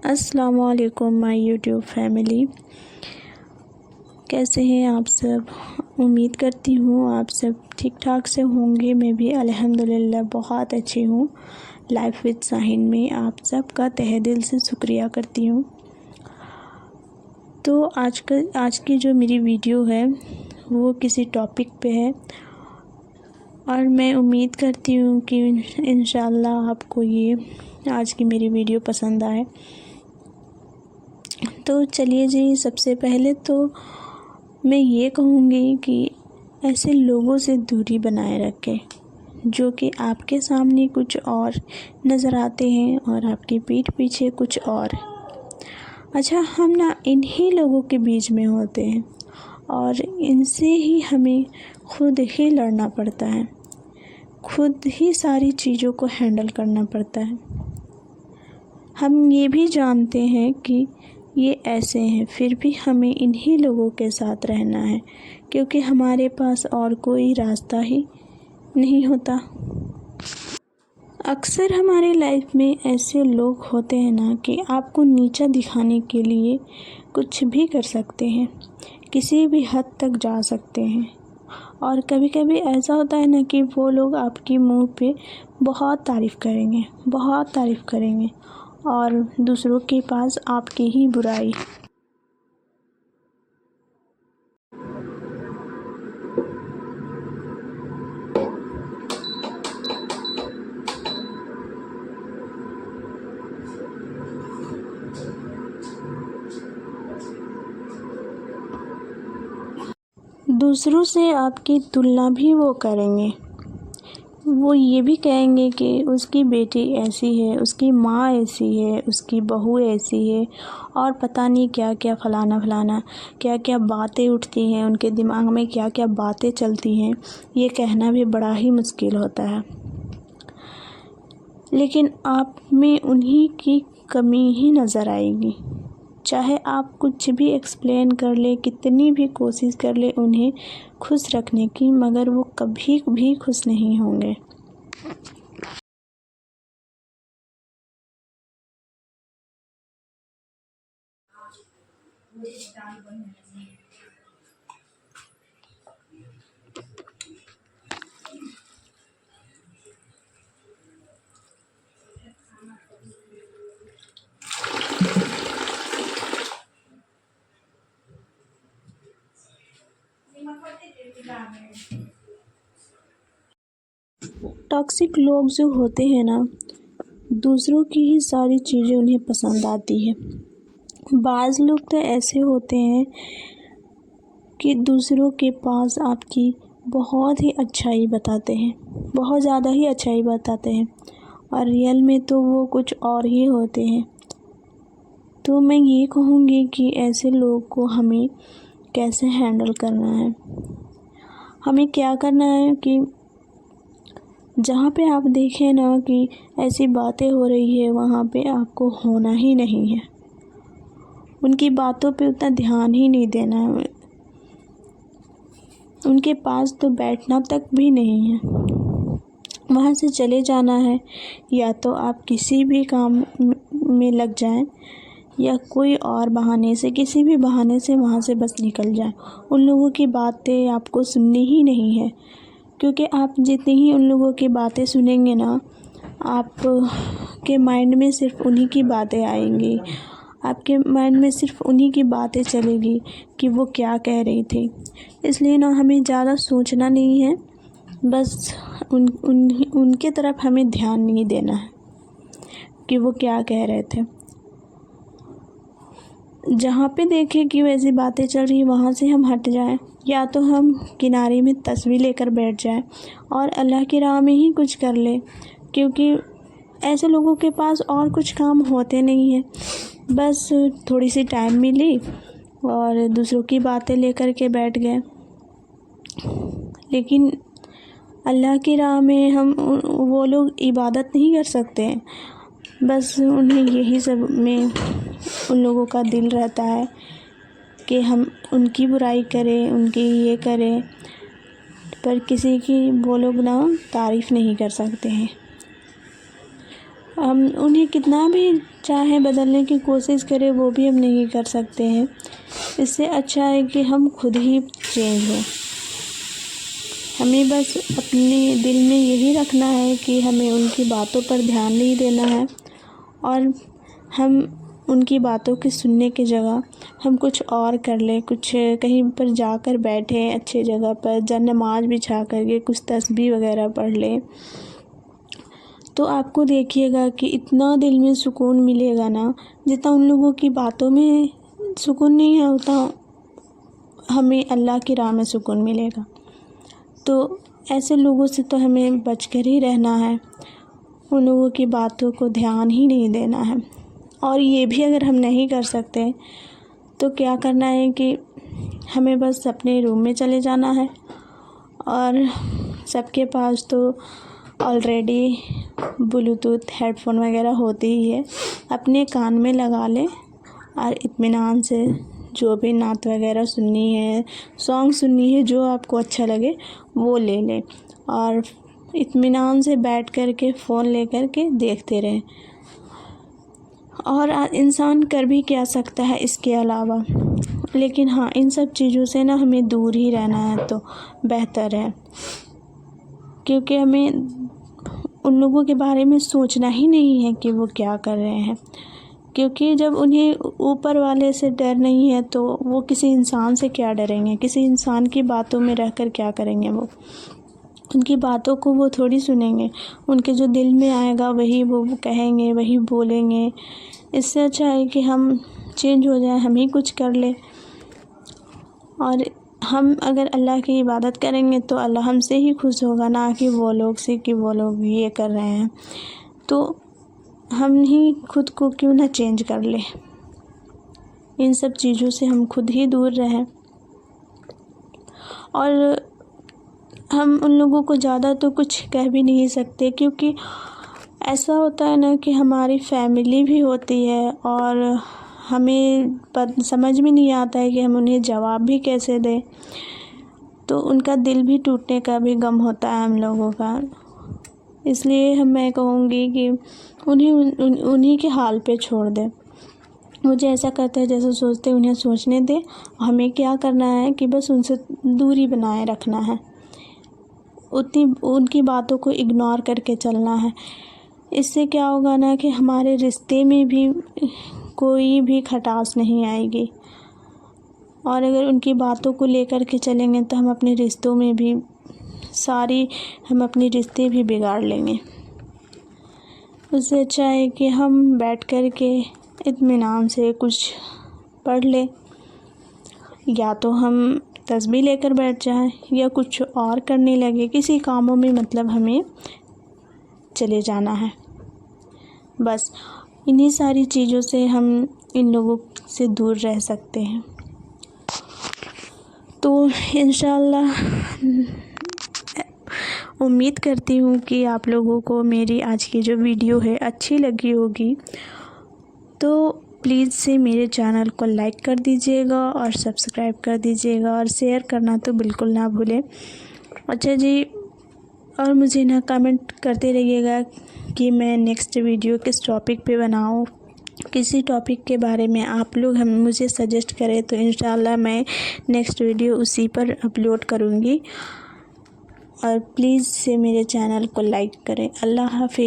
السلام علیکم مائی YouTube family, کیسے ہیں آپ سب؟ امید کرتی ہوں آپ سب ٹھیک ٹھاک سے ہوں گے۔ میں بھی الحمدللہ بہت اچھی ہوں۔ لائف وتھ شاہین میں آپ سب کا تہہ دل سے شکریہ کرتی ہوں۔ تو آج کی جو میری ویڈیو ہے وہ کسی ٹاپک پہ ہے، اور میں امید کرتی ہوں کہ انشاءاللہ آپ کو یہ آج کی میری ویڈیو پسند آئے۔ تو چلیے جی، سب سے پہلے تو میں یہ کہوں گی کہ ایسے لوگوں سے دوری بنائے رکھیں جو کہ آپ کے سامنے کچھ اور نظر آتے ہیں اور آپ کی پیٹھ پیچھے کچھ اور۔ اچھا، ہم انہی لوگوں کے بیچ میں ہوتے ہیں اور ان سے ہی ہمیں خود ہی لڑنا پڑتا ہے، خود ہی ساری چیزوں کو ہینڈل کرنا پڑتا ہے۔ ہم یہ بھی جانتے ہیں کہ یہ ایسے ہیں، پھر بھی ہمیں انہی لوگوں کے ساتھ رہنا ہے کیونکہ ہمارے پاس اور کوئی راستہ ہی نہیں ہوتا۔ اکثر ہماری لائف میں ایسے لوگ ہوتے ہیں نا کہ آپ کو نیچا دکھانے کے لیے کچھ بھی کر سکتے ہیں، کسی بھی حد تک جا سکتے ہیں، اور کبھی کبھی ایسا ہوتا ہے نا کہ وہ لوگ آپ کی منہ پہ بہت تعریف کریں گے اور دوسروں کے پاس آپ کی ہی برائی۔ دوسروں سے آپ کی تلنا بھی وہ کریں گے، وہ یہ بھی کہیں گے کہ اس کی بیٹی ایسی ہے، اس کی ماں ایسی ہے، اس کی بہو ایسی ہے، اور پتہ نہیں کیا کیا فلانا کیا کیا باتیں اٹھتی ہیں ان کے دماغ میں، کیا کیا باتیں چلتی ہیں، یہ کہنا بھی بڑا ہی مشکل ہوتا ہے۔ لیکن آپ میں انہی کی کمی ہی نظر آئے گی، چاہے آپ کچھ بھی ایکسپلین کر لیں، کتنی بھی کوشش کر لیں انہیں خوش رکھنے کی، مگر وہ کبھی بھی خوش نہیں ہوں گے۔ ٹاکسک لوگ جو ہوتے ہیں نا، دوسروں کی ہی ساری چیزیں انہیں پسند آتی ہے۔ بعض لوگ تو ایسے ہوتے ہیں کہ دوسروں کے پاس آپ کی بہت ہی اچھائی بتاتے ہیں، بہت زیادہ ہی اچھائی بتاتے ہیں، اور ریئل میں تو وہ کچھ اور ہی ہوتے ہیں۔ تو میں یہ کہوں گی کہ ایسے لوگ کو ہمیں کیسے ہینڈل کرنا ہے۔ ہمیں کیا کرنا ہے کہ جہاں پہ آپ دیکھیں نا کہ ایسی باتیں ہو رہی ہے، وہاں پہ آپ کو ہونا ہی نہیں ہے، ان کی باتوں پہ اتنا دھیان ہی نہیں دینا ہے، ان کے پاس تو بیٹھنا تک بھی نہیں ہے، وہاں سے چلے جانا ہے، یا تو آپ کسی بھی کام میں لگ جائیں یا کوئی اور بہانے سے، کسی بھی بہانے سے وہاں سے بس نکل جائیں۔ ان لوگوں کی باتیں آپ کو سننی ہی نہیں ہے، کیونکہ آپ جتنی ہی ان لوگوں کی باتیں سنیں گے نا، آپ کے مائنڈ میں صرف انہی کی باتیں آئیں گی، آپ کے مائنڈ میں صرف انہی کی باتیں چلے گی کہ وہ کیا کہہ رہی تھی۔ اس لیے نا ہمیں زیادہ سوچنا نہیں ہے، بس ان کے طرف ہمیں دھیان نہیں دینا ہے کہ وہ کیا کہہ رہے تھے۔ جہاں پہ دیکھیں کہ ویسی باتیں چل رہی ہیں وہاں سے ہم ہٹ جائیں، یا تو ہم کنارے میں تسبیح لے کر بیٹھ جائیں اور اللہ کی راہ میں ہی کچھ کر لیں، کیونکہ ایسے لوگوں کے پاس اور کچھ کام ہوتے نہیں ہیں، بس تھوڑی سی ٹائم ملی اور دوسروں کی باتیں لے کر کے بیٹھ گئے۔ لیکن اللہ کی راہ میں وہ لوگ عبادت نہیں کر سکتے ہیں، بس انہیں یہی سب میں ان لوگوں کا دل رہتا ہے کہ ہم ان کی برائی کریں، ان کی یہ کریں، پر کسی کی وہ لوگ نا تعریف نہیں کر سکتے ہیں۔ ہم انہیں کتنا بھی چاہیں بدلنے کی کوشش کریں وہ بھی ہم نہیں کر سکتے ہیں۔ اس سے اچھا ہے کہ ہم خود ہی چینج ہوں۔ ہمیں بس اپنے دل میں یہی رکھنا ہے کہ ہمیں ان کی باتوں پر دھیان نہیں دینا ہے، اور ہم ان کی باتوں کی سننے کی جگہ ہم کچھ اور کر لیں، کچھ کہیں پر جا کر بیٹھیں اچھی جگہ پر، نماز بچھا کر کے کچھ تسبیح وغیرہ پڑھ لیں، تو آپ کو دیکھیے گا کہ اتنا دل میں سکون ملے گا نا، جتنا ان لوگوں کی باتوں میں سکون نہیں ہے اتنا ہمیں اللہ کی راہ میں سکون ملے گا۔ تو ایسے لوگوں سے تو ہمیں بچ کر ہی رہنا ہے، ان لوگوں کی باتوں کو دھیان ہی نہیں دینا ہے۔ اور یہ بھی اگر ہم نہیں کر سکتے تو کیا کرنا ہے کہ ہمیں بس اپنے روم میں چلے جانا ہے، اور سب کے پاس تو آلریڈی بلوٹوتھ ہیڈ فون وغیرہ ہوتی ہی ہے، اپنے کان میں لگا لیں اور اطمینان سے جو بھی نعت وغیرہ سننی ہے، سانگ سننی ہے، جو آپ کو اچھا لگے وہ لے لیں، اور اطمینان سے بیٹھ کر کے فون لے کر کے دیکھتے رہیں۔ اور انسان کر بھی کیا سکتا ہے اس کے علاوہ، لیکن ہاں ان سب چیزوں سے نا ہمیں دور ہی رہنا ہے تو بہتر ہے، کیونکہ ہمیں ان لوگوں کے بارے میں سوچنا ہی نہیں ہے کہ وہ کیا کر رہے ہیں، کیونکہ جب انہیں اوپر والے سے ڈر نہیں ہے تو وہ کسی انسان سے کیا ڈریں گے، کسی انسان کی باتوں میں رہ کر کیا کریں گے، وہ ان کی باتوں کو وہ تھوڑی سنیں گے، ان کے جو دل میں آئے گا وہی وہ کہیں گے، وہی بولیں گے۔ اس سے اچھا ہے کہ ہم چینج ہو جائیں، ہم ہی کچھ کر لیں، اور ہم اگر اللہ کی عبادت کریں گے تو اللہ ہم سے ہی خوش ہوگا، نہ کہ وہ لوگ سے کہ وہ لوگ یہ کر رہے ہیں۔ تو ہم ہی خود کو کیوں نہ چینج کر لیں، ان سب چیزوں سے ہم خود ہی دور رہیں، اور ہم ان لوگوں کو زیادہ تو کچھ کہہ بھی نہیں سکتے، کیونکہ ایسا ہوتا ہے نا کہ ہماری فیملی بھی ہوتی ہے، اور ہمیں سمجھ میں نہیں آتا ہے کہ ہم انہیں جواب بھی کیسے دیں، تو ان کا دل بھی ٹوٹنے کا بھی غم ہوتا ہے ہم لوگوں کا۔ اس لیے میں کہوں گی کہ انہیں کے حال پہ چھوڑ دیں، مجھے ایسا کرتے ہیں جیسا سوچتے انہیں سوچنے دیں، ہمیں کیا کرنا ہے کہ بس ان سے دوری بنائے رکھنا ہے، ان کی باتوں کو اگنور کر کے چلنا ہے۔ اس سے کیا ہوگا نا کہ ہمارے رشتے میں بھی کوئی بھی کھٹاس نہیں آئے گی، اور اگر ان کی باتوں کو لے کر کے چلیں گے تو ہم اپنے رشتوں میں بھی ہم اپنے رشتے بھی بگاڑ لیں گے۔ اس سے اچھا ہے کہ ہم بیٹھ کر کے اطمینان سے کچھ پڑھ لیں، یا تو ہم تسبیح لے کر بیٹھ جائیں، یا کچھ اور کرنے لگے، کسی کاموں میں مطلب ہمیں چلے جانا ہے۔ بس انہی ساری چیزوں سے ہم ان لوگوں سے دور رہ سکتے ہیں۔ تو انشاءاللہ امید کرتی ہوں کہ آپ لوگوں کو میری آج کی جو ویڈیو ہے اچھی لگی ہوگی، تو پلیز سے میرے چینل کو لائک کر دیجیے گا اور سبسکرائب کر دیجیے گا، اور شیئر کرنا تو بالکل نہ بھولیں۔ اچھا جی، اور مجھے نا کمنٹ کرتے رہیے گا کہ میں نیکسٹ ویڈیو کس ٹاپک پہ بناؤں، کسی ٹاپک کے بارے میں آپ لوگ مجھے سجیسٹ کریں تو انشاءاللہ میں نیکسٹ ویڈیو اسی پر اپلوڈ کروں گی، اور پلیز سے میرے چینل کو لائک کریں۔ اللہ حافظ۔